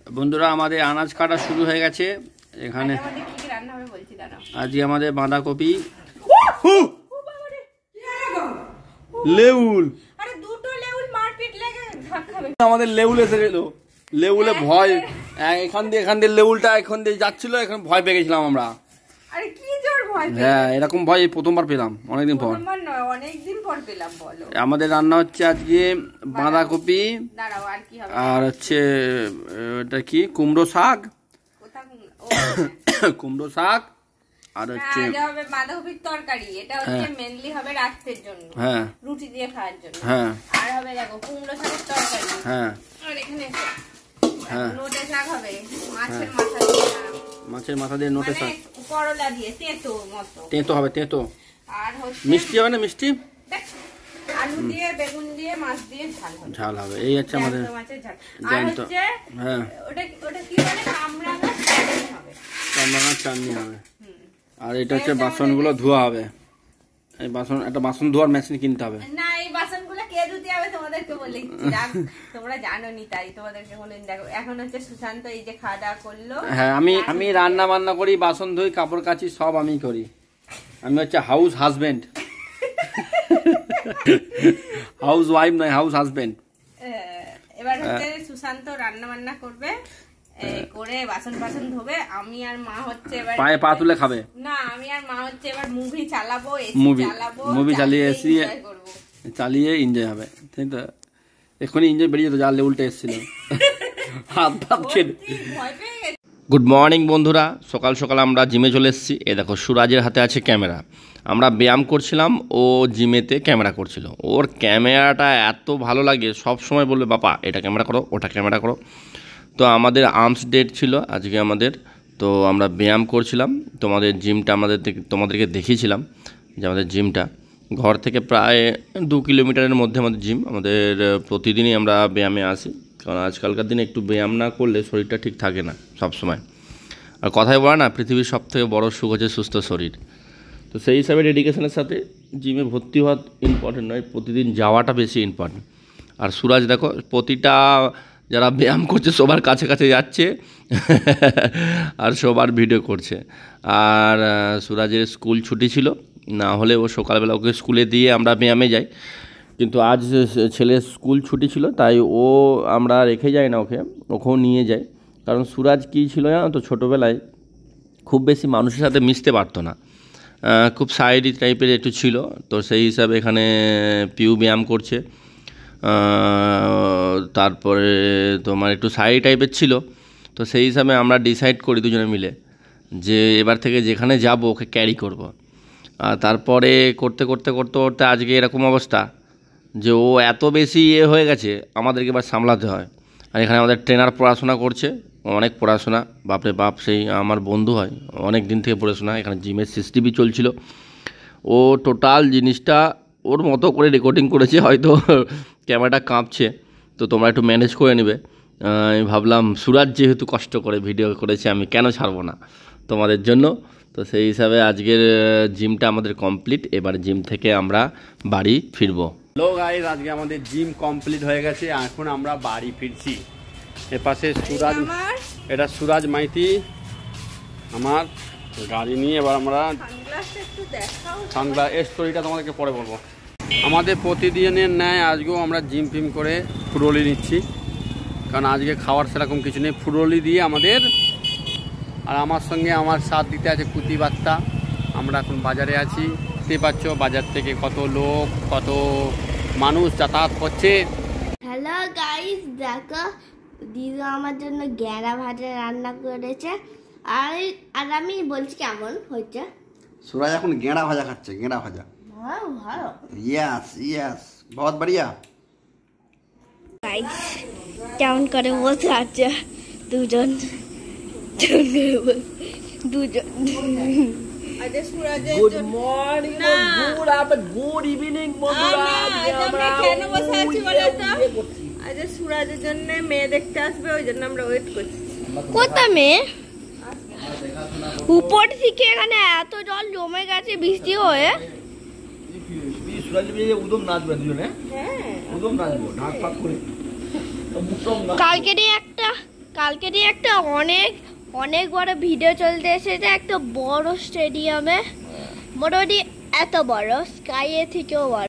বন্ধুরা আমাদের আনাজ কাটা শুরু হয়ে গেছে এখানে। আজকে আমাদের বাঁধাকপি, লেউল, আমাদের লেউল এসে গেল। লেউলে ভয়, এখান দিয়ে লেউলটা এখন দিয়ে যাচ্ছিল, এখন ভয় পেয়ে গেছিলাম আমরা। হ্যাঁ, এরকম ভয় প্রথমবার পেলাম, অনেকদিন পর। আমাদের রান্না হচ্ছে আজকে বাঁধাকপি আর হচ্ছে এটা কি কুমড়ো শাক, কুমড়ো শাক আর হচ্ছে বাঁধাকপির তরকারি। এটা হচ্ছে মেইনলি হবে রাতের জন্য, হ্যাঁ রুটি দিয়ে খাওয়ার জন্য। হ্যাঁ, আর হবে দেখো কুমড়ো শাকের তরকারি। হ্যাঁ, আর এখানে হ্যাঁ নোটে শাক হবে, মাছের মাথা দিয়ে, মাছের মাথা দিয়ে নোটে শাক, করলা দিয়ে তেঁতো মতো, তেঁতো হবে, তেঁতো। আর হচ্ছে মিষ্টি হবে না, মিষ্টি আলু দিয়ে বেগুন দিয়ে মাছ দিয়ে ঝাল হবে। এই হচ্ছে আমাদের মাছের ঝাল। আর হচ্ছে হ্যাঁ ওটা কি বলে, কামরাঙা চাটনি হবে, কামরাঙা চাটনি হবে। আর এটা হচ্ছে বাসনগুলো ধোয়া হবে। এই বাসন, একটা বাসন ধোয়ার মেশিন কিনতে হবে। না, এই বাসনগুলো কে ধুতে হবে তোমাদেরকে বলে দিচ্ছি, তোমরা জানো নি তাই তোমাদেরকে বলে দেখো। এখন হচ্ছে সুশান্ত এই যে খাওয়া দাওয়া করলো। হ্যাঁ, আমি রান্না বান্না করি, বাসন ধুই, কাপড় কাচি, সব আমি করি। আমি হচ্ছে হাউস হাজবেন্ড, হাউস ওয়াইফ নয়, হাউস হাজবেন্ড। এবার হচ্ছে সুশান্ত রান্না বান্না করবে, করে বাসন ধোবে। আমি আর মা হচ্ছে এবার পায়ে পা তুলে খাবে। না, আমি আর মা হচ্ছে এবার মুভি চালাবো, মুভি চালিয়ে এসি চালিয়ে এনজয় হবে, তাই তো? এখনই এনজয় বেরিয়ে যেত, জানলে উল্টে এসেছিল হাত ভাত খেয়ে। গুড মর্নিং বন্ধুরা, সকাল সকাল আমরা জিমে চলে এসেছি। এ দেখো সুরাজের হাতে আছে ক্যামেরা। আমরা ব্যায়াম করছিলাম, ও জিমেতে ক্যামেরা করছিল। ওর ক্যামেরাটা এত ভালো লাগে, সব সময় বলবে বাবা এটা ক্যামেরা করো, ওটা ক্যামেরা করো। তো আমাদের আর্মস ডেট ছিল আজকে আমাদের, তো আমরা ব্যায়াম করছিলাম। তোমাদের জিমটা তোমাদেরকে দেখিয়েছিলাম যে আমাদের জিমটা ঘর থেকে প্রায় 2 কিলোমিটারের মধ্যে আমাদের জিম। আমাদের প্রতিদিনই আমরা ব্যায়ামে আসি, কারণ আজকালকার দিনে একটু ব্যায়াম না করলে শরীরটা ঠিক থাকে না সব সময়। আর কথাই বলা না, পৃথিবীর সবথেকে বড় সুখ হচ্ছে সুস্থ শরীর। তো সেই হিসাবে ডেডিকেশনের সাথে জিমে ভর্তি হওয়া ইম্পর্টেন্ট নয়, প্রতিদিন যাওয়াটা বেশি ইম্পর্টেন্ট। আর সুরাজ দেখো প্রতিটা যারা ব্যায়াম করছে সবার কাছে কাছে যাচ্ছে আর সবার ভিডিও করছে। আর সুরাজের স্কুল ছুটি ছিল, না হলে ও সকালবেলা ওকে স্কুলে দিয়ে আমরা ব্যায়ামে যাই। কিন্তু আজ ছেলের স্কুল ছুটি ছিল, তাই আমরা রেখে যাই না, ওকেও নিয়ে যাই। কারণ সুরাজ কী ছিল জানো তো, ছোটোবেলায় খুব বেশি মানুষের সাথে মিশতে পারতো না, খুব সাইডি টাইপের একটু ছিল। তো সেই হিসাবে এখানে পিউ ব্যায়াম করছে, তারপরে তোমার একটু সাইড টাইপের ছিল। তো সেই হিসাবে আমরা ডিসাইড করি দুজনে মিলে যে এবার থেকে যেখানে যাব ওকে ক্যারি করব। আর তারপরে করতে করতে করতে করতে আজকে এরকম অবস্থা যে ও এত বেশি হয়ে গেছে, আমাদেরকে এবার সামলাতে হয়। আর এখানে আমাদের ট্রেনার পড়াশোনা করছে, অনেক পড়াশোনা, বাপরে বাপ, সেই আমার বন্ধু হয়, অনেক দিন থেকে পড়াশোনা। এখানে জিমের সিসিটিভি চলছিল, ও টোটাল জিনিসটা ওর মতো করে রেকর্ডিং করেছে, হয়তো ক্যামেরাটা কাঁপছে, তো তোমরা একটু ম্যানেজ করে নেবে। আমি ভাবলাম সুরাজ যেহেতু কষ্ট করে ভিডিও করেছে, আমি কেন ছাড়বো না তোমাদের জন্য। তো সেই হিসাবে আজকের জিমটা আমাদের কমপ্লিট। এবার জিম থেকে আমরা বাড়ি ফিরবো। হ্যালো গাইস, আজকে আমাদের জিম কমপ্লিট হয়ে গেছে, এখন আমরা বাড়ি ফিরছি। এপাশে সুরাজ, এটা সুরাজ মাইতি আমার গাড়ি নিয়ে। এবার আমরা সানগ্লাস স্টোরিটা তোমাদেরকে পরে বলবো। আমাদের প্রতিদিনের ন্যায় আজকেও আমরা জিম ফিম করে ফুরলি নিচ্ছি, কারণ আজকে খাওয়ার সেরকম কিছু নেই। ফুরলি দিয়ে আমাদের, আর আমার সঙ্গে আমার সাথ দিতে আছে কুতি বার্তা। আমরা এখন বাজারে আছি, দেখতে পাচ্ছ বাজার থেকে কত লোক, কত মানুষ যাতায়াত করছে। হ্যালো গাইস, দেখো দিদু আমার জন্য গেঁড়া ভাজা রান্না করেছে। আর আমি বলছি কেমন হয়েছে। সুরাজ এখন গেঁড়া ভাজা খাচ্ছে, গেঁড়া ভাজা। ভালো, ইয়েস ইয়েস, বহুত বড়িয়া। গাইস কেমন করে বসে আছে দুজন। Good morning, good after, good evening বন্ধুরা। কেন বসে আছি বলো তো? আজ সুরাজের জন্য মেয়ে দেখতে আসবে, ওই জন্য আমরা ওয়েট করছি। কোথা মেয়ে? উপর থেকে এখানে এত জল জমে গেছে বৃষ্টি হয়ে। কালকে একটা কালকে দিয়ে একটা অনেক অনেক বড় ভিডিও চলতে এসেছে একটা বড় স্টেডিয়ামে, মোটামুটি এত বড়, স্কাইয়ের থেকেও বড়।